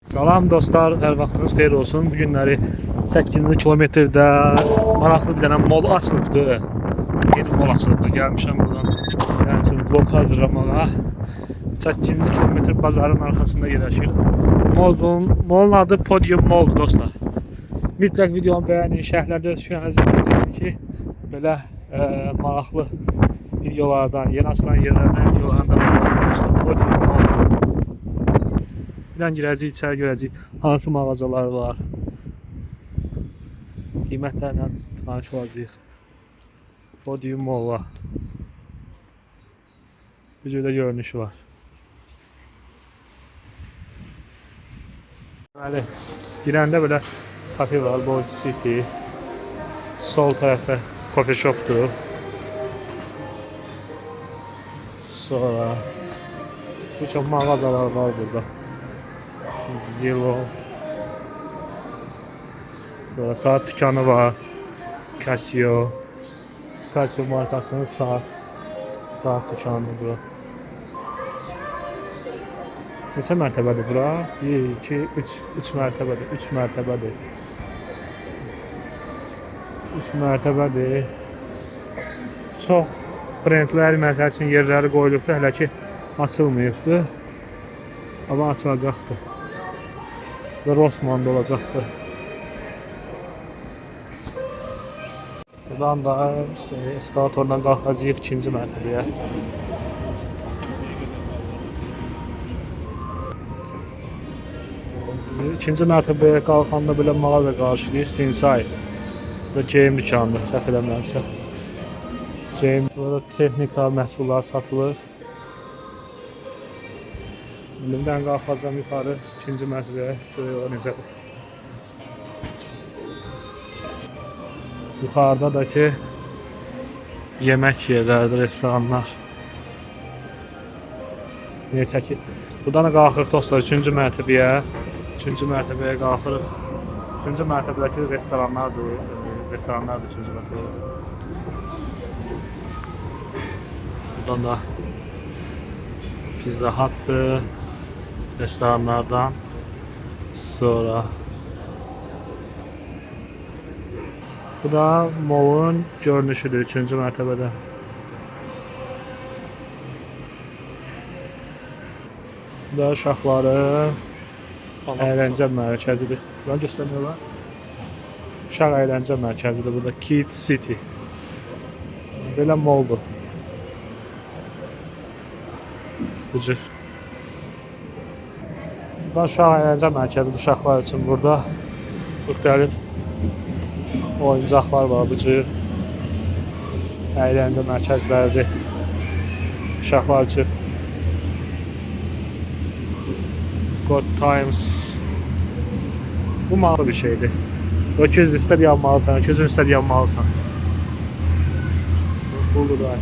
Salam dostlar, hər vaxtınız xeyir olsun. Bu günləri 8-ci kilometrdə maraqlı bir dənə mol açılıbdı. Yeni mol açılıbdı. Gəlmişəm buradan. Yəni üçün vlog hazırlamağa. 8-ci kilometr bazarın arxasında yerləşir. Molun adı Podium Mall dostlar. Mütləq videomu bəyənin, şərhlərdə öz fikrinizi bildirin ki, belə maraqlı videolardan, yeni açılan yerlərdən videolardan Podium Mall. İçəri girəcəyik, içəri görəcəyik hansı mağazalar var. Qiymətlərlə tanış olacağıq. Podium Mall-a. Bir cürdə görünüşü var. Deməli, girəndə belə kafe var, Bold City. Sol tərəfdə coffee shopdur. Sonra bir çox mağazalar var burada. Yellow. Sonra saat dükkanı var. Casio. Casio markasının saat dükkanı bura. Neçə mərtəbədir bura? 1, 2, 3 mərtəbədir. 3 mərtəbədir. 3 mərtəbədir. Çox brendlər məsəl üçün yerləri qoyulubdur, hələ ki açılmayıbdır. Amma açılacaqdır. Və Rossmann'da olacaqdır. Buradan da eskalatordan qalxacağıq 2-ci mərtəbəyə. Biz 2-ci mərtəbəyə qalxanda belə mağaza qarşılayır, Sinsay. Bu da geyim dükkanıdır, səhv eləmirəmsə. Burada texnika məhsullar satılır. Elimdən qalxacağım yuxarı 2-ci mərtəbəyə, görüyorlar necədir. Yuxarıda da ki yemək yerləridir, restoranlar. Niyə çəkir? Buradan qalxırıq dostlar 3-cü mərtəbəyə. 3-cü mərtəbəyə qalxırıq. 3-cü mərtəbədəki restoranlardır. Restoranlardır 3-cü mərtəbəyə. Buradan da Pizza Hut'dır. Restoranlardan sonra bu da mall'un görünüşüdür 3-cü mərtəbədə. Bu da uşaqların əyləncə mərkəzidir. Bunu göstərmiyorlar. Uşaq əyləncə mərkəzidir burada. Kids City. Belə mall'dur. Bu cür. Burada uşaq əyləncə mərkəzidir uşaqlar üçün. Burada müxtəlif oyuncaqlar var, bu cür əyləncə mərkəzləridir uşaqlar üçün. Good Times. Bu maraqlı bir şeydir. 200 istər yanmalısan, 200 istər yanmalısan. Buldur da.